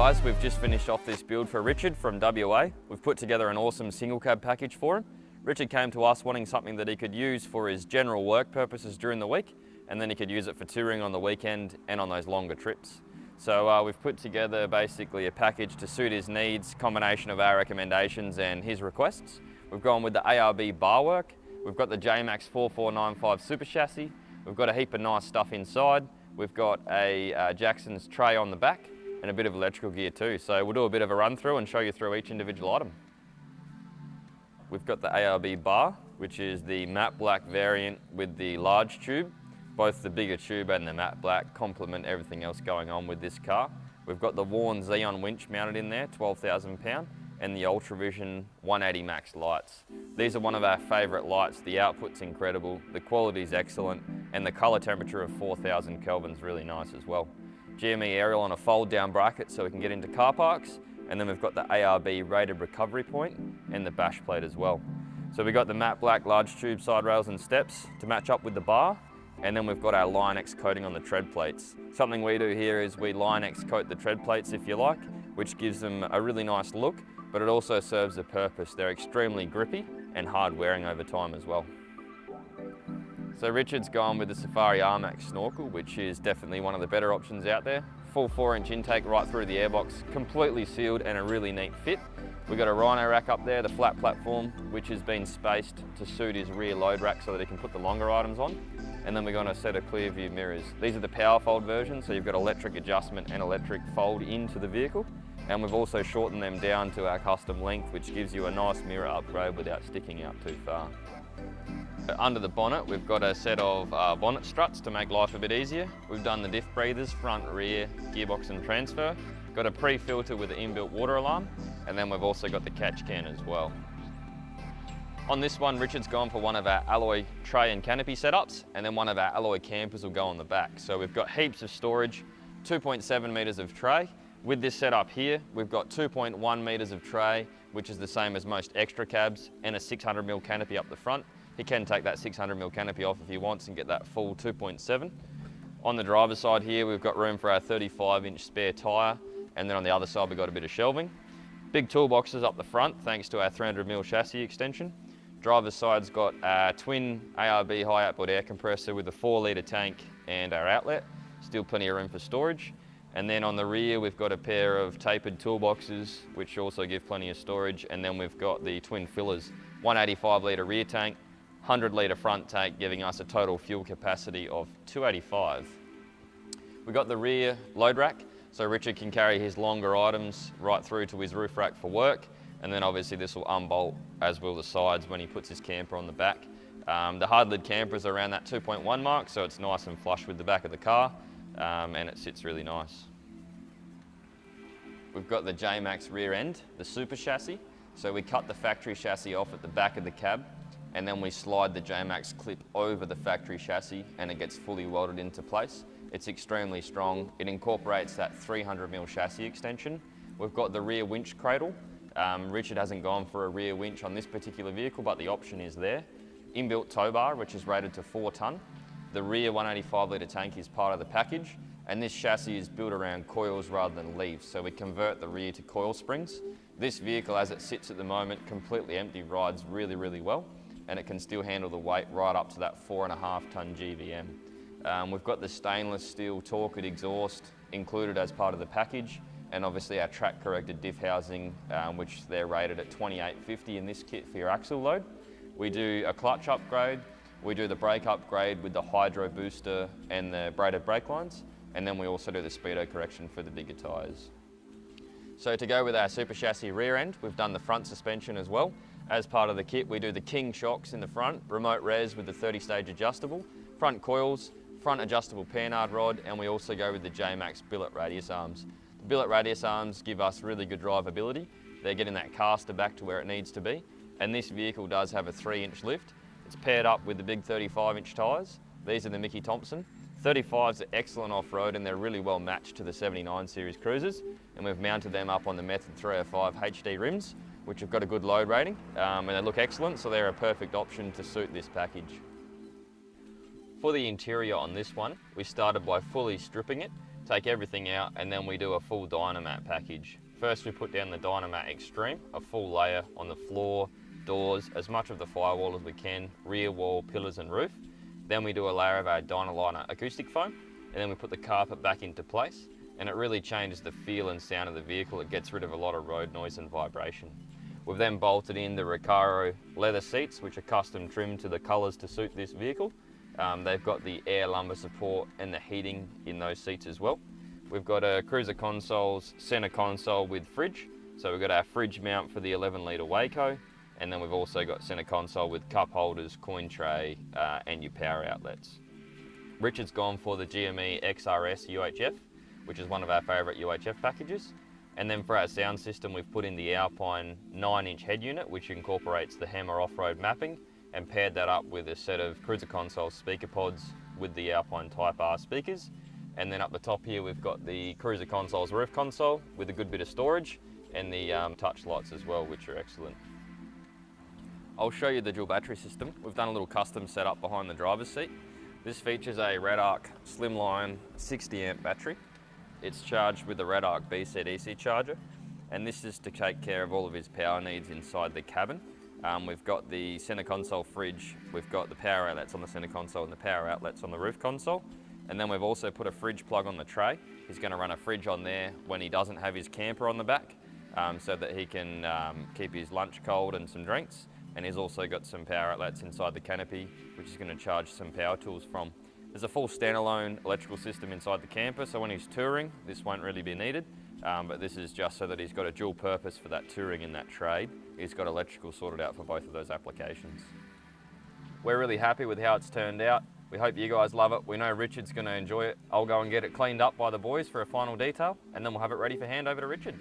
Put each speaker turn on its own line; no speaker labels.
guys, we've just finished off this build for Richard from WA. We've put together an awesome single cab package for him. Richard came to us wanting something that he could use for his general work purposes during the week, and then he could use it for touring on the weekend and on those longer trips. So we've put together basically a package to suit his needs, combination of our recommendations and his requests. We've gone with the ARB bar work, we've got the Jmacx 4495 Super Chassis, we've got a heap of nice stuff inside, we've got a Jackson's tray on the back, and a bit of electrical gear too. So we'll do a bit of a run through and show you through each individual item. We've got the ARB bar, which is the matte black variant with the large tube. Both the bigger tube and the matte black complement everything else going on with this car. We've got the Warn Xeon winch mounted in there, 12,000 pound, and the Ultravision 180 Max lights. These are one of our favourite lights. The output's incredible, the quality's excellent, and the colour temperature of 4,000 Kelvin's really nice as well. GME aerial on a fold down bracket so we can get into car parks, and then we've got the ARB rated recovery point and the bash plate as well. So we've got the matte black large tube side rails and steps to match up with the bar, and then we've got our Line-X coating on the tread plates. Something we do here is we Line-X coat the tread plates if you like, which gives them a really nice look, but it also serves a purpose. They're extremely grippy and hard wearing over time as well. So Richard's gone with the Safari R-Max snorkel, which is definitely one of the better options out there. Full 4-inch intake right through the airbox, completely sealed and a really neat fit. We've got a rhino rack up there, the flat platform, which has been spaced to suit his rear load rack so that he can put the longer items on. And then we've got a set of clear view mirrors. These are the power fold versions, so you've got electric adjustment and electric fold into the vehicle. And we've also shortened them down to our custom length, which gives you a nice mirror upgrade without sticking out too far. Under the bonnet, we've got a set of bonnet struts to make life a bit easier. We've done the diff breathers, front, rear, gearbox and transfer. Got a pre-filter with an inbuilt water alarm, and then we've also got the catch can as well. On this one, Richard's gone for one of our alloy tray and canopy setups, and then one of our alloy campers will go on the back. So we've got heaps of storage, 2.7 metres of tray. With this setup here, we've got 2.1 metres of tray, which is the same as most extra cabs, and a 600mm canopy up the front. He can take that 600mm canopy off if he wants and get that full 2.7. On the driver's side here, we've got room for our 35-inch spare tyre, and then on the other side we've got a bit of shelving. Big toolboxes up the front thanks to our 300mm chassis extension. Driver's side's got a twin ARB high output air compressor with a 4-litre tank and our outlet. Still plenty of room for storage. And then on the rear we've got a pair of tapered toolboxes which also give plenty of storage, and then we've got the twin fillers, 185-litre rear tank, 100-litre front tank, giving us a total fuel capacity of 285. We've got the rear load rack, so Richard can carry his longer items right through to his roof rack for work, and then obviously this will unbolt, as will the sides when he puts his camper on the back. The hard lid camper is around that 2.1 mark, so it's nice and flush with the back of the car, and it sits really nice. We've got the Jmacx rear end, the Super Chassis, so we cut the factory chassis off at the back of the cab, and then we slide the Jmacx clip over the factory chassis and it gets fully welded into place. It's extremely strong. It incorporates that 300mm chassis extension. We've got the rear winch cradle. Richard hasn't gone for a rear winch on this particular vehicle, but the option is there. Inbuilt tow bar, which is rated to 4 tonne. The rear 185-litre tank is part of the package, and this chassis is built around coils rather than leaves, so we convert the rear to coil springs. This vehicle, as it sits at the moment, completely empty, rides really, really well, and it can still handle the weight right up to that 4.5 tonne GVM. We've got the stainless steel Torqit exhaust included as part of the package, and obviously our track corrected diff housing, which they're rated at 2850 in this kit for your axle load. We do a clutch upgrade, we do the brake upgrade with the hydro booster and the braided brake lines, and then we also do the speedo correction for the bigger tyres. So to go with our Super Chassis rear end, we've done the front suspension as well. As part of the kit, we do the King shocks in the front, remote res with the 30-stage adjustable, front coils, front adjustable panhard rod, and we also go with the Jmacx billet radius arms. The billet radius arms give us really good drivability. They're getting that caster back to where it needs to be, and this vehicle does have a 3-inch lift. It's paired up with the big 35-inch tyres. These are the Mickey Thompson. 35s are excellent off-road and they're really well matched to the 79 series cruisers, and we've mounted them up on the Method 305 HD rims, which have got a good load rating, and they look excellent, so they're a perfect option to suit this package. For the interior on this one, we started by fully stripping it take everything out, and then we do a full Dynamat package. First we put down the Dynamat Extreme, a full layer on the floor, doors, as much of the firewall as we can, rear wall, pillars and roof. Then we do a layer of our Dynaliner acoustic foam, and then we put the carpet back into place, and it really changes the feel and sound of the vehicle. It gets rid of a lot of road noise and vibration. We've then bolted in the Recaro leather seats, which are custom trimmed to the colours to suit this vehicle. They've got the air lumbar support and the heating in those seats as well. We've got a cruiser consoles, centre console with fridge. So we've got our fridge mount for the 11 litre Waco, and then we've also got centre console with cup holders, coin tray, and your power outlets. Richard's gone for the GME XRS UHF, which is one of our favourite UHF packages. And then for our sound system, we've put in the Alpine 9-inch head unit, which incorporates the Hema off-road mapping, and paired that up with a set of cruiser console speaker pods with the Alpine Type R speakers. And then up the top here, we've got the cruiser console's roof console with a good bit of storage, and the touch lights as well, which are excellent. I'll show you the dual battery system. We've done a little custom setup behind the driver's seat. This features a Red Arc Slimline 60 amp battery. It's charged with the Red Arc BZ EC charger, and this is to take care of all of his power needs inside the cabin. We've got the center console fridge, we've got the power outlets on the center console and the power outlets on the roof console. And then we've also put a fridge plug on the tray. He's going to run a fridge on there when he doesn't have his camper on the back, so that he can keep his lunch cold and some drinks. And he's also got some power outlets inside the canopy, which is going to charge some power tools from. There's a full standalone electrical system inside the camper, so when he's touring, this won't really be needed. But this is just so that he's got a dual purpose for that touring in that trade. He's got electrical sorted out for both of those applications. We're really happy with how it's turned out. We hope you guys love it. We know Richard's going to enjoy it. I'll go and get it cleaned up by the boys for a final detail, and then we'll have it ready for handover to Richard.